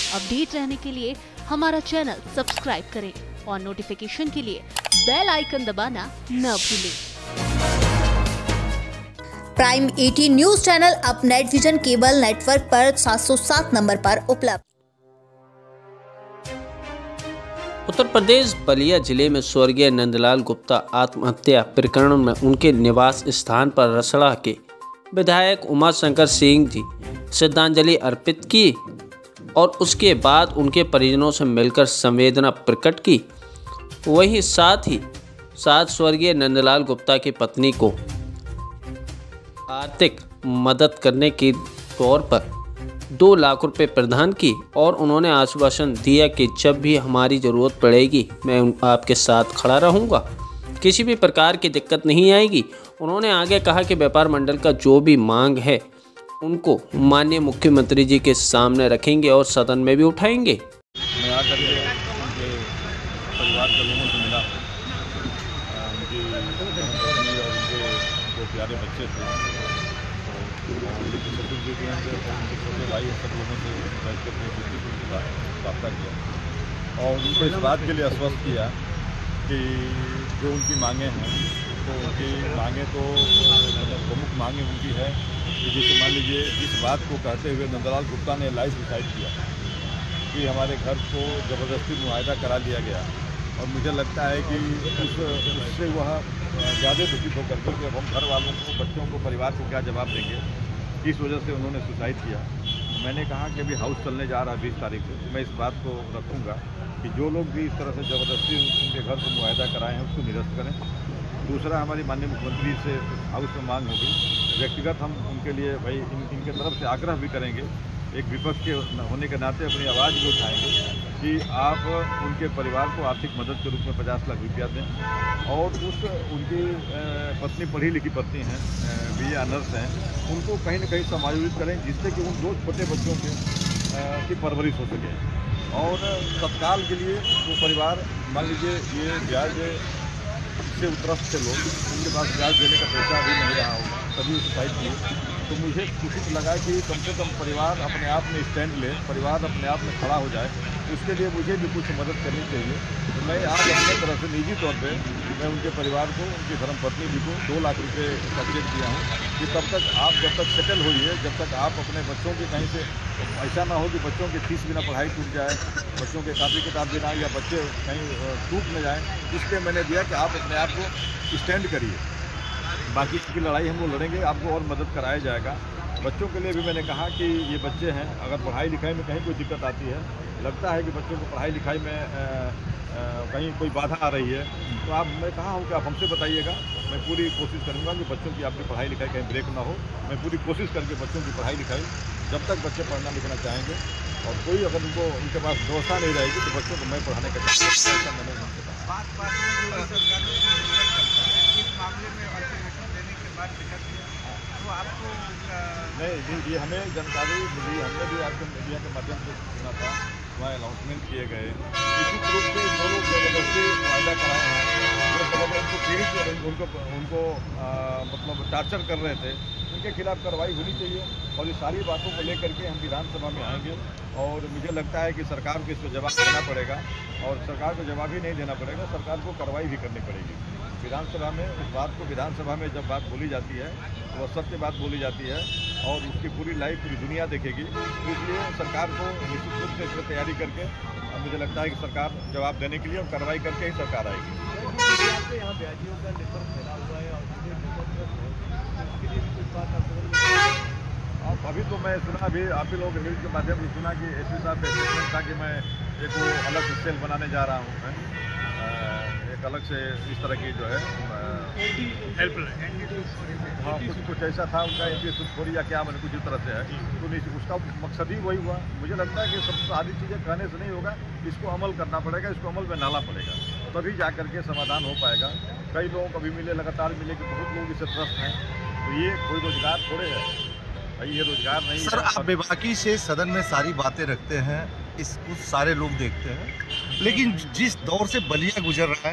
Update रहने के लिए हमारा चैनल सब्सक्राइब करें और नोटिफिकेशन के लिए बेल आइकन दबाना न भूलें। प्राइम 18 न्यूज चैनल अब नेट विजन केबल नेटवर्क पर 707 नंबर पर उपलब्ध। उत्तर प्रदेश बलिया जिले में स्वर्गीय नंदलाल गुप्ता आत्महत्या प्रकरण में उनके निवास स्थान पर रसड़ा के विधायक उमाशंकर सिंह जी श्रद्धांजलि अर्पित की और उसके बाद उनके परिजनों से मिलकर संवेदना प्रकट की। वहीं साथ ही स्वर्गीय नंदलाल गुप्ता की पत्नी को आर्थिक मदद करने के तौर पर 2 लाख रुपए प्रदान की और उन्होंने आश्वासन दिया कि जब भी हमारी ज़रूरत पड़ेगी मैं आपके साथ खड़ा रहूँगा, किसी भी प्रकार की दिक्कत नहीं आएगी। उन्होंने आगे कहा कि व्यापार मंडल का जो भी मांग है उनको माननीय मुख्यमंत्री जी के सामने रखेंगे और सदन में भी उठाएंगे। मैं आकर के उनके परिवार के लोगों से मिला, उनकी पत्नी और उनके 2 प्यारे बच्चे थे, तो उनके ससुर जी के उनके छोटे भाई सब लोगों से बैठ कर अपने दृष्टिकोण की वार्ता किया और उनको इस बात के लिए आश्वस्त किया कि जो उनकी मांगें हैं तो उनकी मांगें तो प्रमुख मांगें उनकी है कि जैसे मान लीजिए इस बात को कहते हुए नंदलाल गुप्ता ने लाइव डिसाइड किया कि हमारे घर को ज़बरदस्ती मुआयदा करा लिया गया और मुझे लगता है कि उससे वह ज़्यादा दुखित होकर के अब हम घर वालों को, बच्चों को, परिवार को क्या जवाब देंगे, इस वजह से उन्होंने सुसाइड किया। मैंने कहा कि अभी हाउस चलने जा रहा है 20 तारीख से, तो मैं इस बात को रखूँगा कि जो लोग भी इस तरह से ज़बरदस्ती उनके घर को मुआयदा कराए हैं उसको निरस्त करें। दूसरा, हमारी माननीय मुख्यमंत्री से हाउस में मांग होगी, व्यक्तिगत हम उनके लिए भाई इनके तरफ से आग्रह भी करेंगे, एक विपक्ष के होने के नाते अपनी आवाज़ भी उठाएंगे कि आप उनके परिवार को आर्थिक मदद के रूप में 50 लाख रुपया दें और उनकी पत्नी पढ़ी लिखी पत्नी हैं, BA ऑनर्स हैं, उनको कहीं न कहीं समायोजित करें जिससे कि उन 2 छोटे बच्चों की परवरिश हो सके। और तत्काल के लिए वो परिवार, मान लीजिए ये ब्याज से उत्रस्त थे लोग, उनके पास ब्याज देने का पैसा भी नहीं रहा होगा, तभी वो सुसाइड किए। तो मुझे उचित लगा कि कम से कम परिवार अपने आप में स्टैंड ले, परिवार अपने आप में खड़ा हो जाए, उसके लिए मुझे भी कुछ मदद करनी चाहिए। तो मैं आज अपने तरफ से निजी तौर पे मैं उनके परिवार को, उनकी धर्मपत्नी जी को 2 लाख रुपये का चेक दिया हूँ कि तब तक आप जब तक सेटल होइए, जब तक आप अपने बच्चों की कहीं से ऐसा ना हो कि बच्चों की फीस बिना पढ़ाई टूट जाए, बच्चों के कापी किताब बिना या बच्चे कहीं टूट न जाए, इसलिए मैंने दिया कि आप अपने आप को स्टैंड करिए। बाकी की लड़ाई हम लोग लड़ेंगे, आपको और मदद कराया जाएगा। बच्चों के लिए भी मैंने कहा कि ये बच्चे हैं, अगर पढ़ाई लिखाई में कहीं कोई दिक्कत आती है, लगता है कि बच्चों को पढ़ाई लिखाई में कहीं कोई बाधा आ रही है, तो मैं कहा हूँ कि आप हमसे बताइएगा, मैं पूरी कोशिश करूँगा कि बच्चों की आपकी पढ़ाई लिखाई कहीं ब्रेक ना हो। मैं पूरी कोशिश करके बच्चों की पढ़ाई लिखाई, जब तक बच्चे पढ़ना लिखना चाहेंगे और कोई अगर उनके पास व्यवस्था नहीं रहेगी तो बच्चों को मैं पढ़ाने का ऐसा मैंने उनसे कहा। नहीं, ये हमें जानकारी मिली, हमने भी आपके मीडिया के माध्यम से सुना था, वहाँ अनाउंसमेंट किए गए। इसी रूप से जो लोग ज़बरदस्ती मुआयदा कराए हैं, उनको पीड़ित उनको मतलब टार्चर कर रहे थे, उनके खिलाफ कार्रवाई होनी चाहिए। और ये सारी बातों को लेकर के हम विधानसभा में आएंगे और मुझे लगता है कि सरकार को इसको जवाब देना पड़ेगा और सरकार को जवाब ही नहीं देना पड़ेगा, सरकार को कार्रवाई भी करनी पड़ेगी। विधानसभा में इस बात को, विधानसभा में जब बात बोली जाती है तो वह सत्य बात बोली जाती है और उसकी पूरी लाइव पूरी दुनिया देखेगी। तो इसलिए सरकार को निश्चित रूप से इसमें तैयारी करके मुझे लगता है कि सरकार जवाब देने के लिए और कार्रवाई करके ही सरकार आएगी। अभी तो मैं सुना, अभी आप ही लोगों के न्यूज़ के माध्यम से सुना कि SP साहब का स्टेटमेंट था कि मैं एक वो अलग से सेल बनाने जा रहा हूँ, एक अलग से इस तरह की जो है हाँ कुछ ऐसा था उनका, एंटी या क्या मैंने कुछ इस तरह से है, तो उसका मकसद ही वही हुआ। मुझे लगता है कि सबसे सारी चीज़ें कहने से नहीं होगा, इसको अमल करना पड़ेगा, इसको अमल में डालना पड़ेगा, तभी जा करके समाधान हो पाएगा। कई लोगों को भी मिले, लगातार मिले कि बहुत लोग इससे त्रस्त हैं, तो ये कोई रोजगार थोड़े है भाई, ये रोजगार नहीं सर, आप बेबाकी से सदन में सारी बातें रखते हैं, इसको सारे लोग देखते हैं, लेकिन जिस दौर से बलिया गुजर रहा है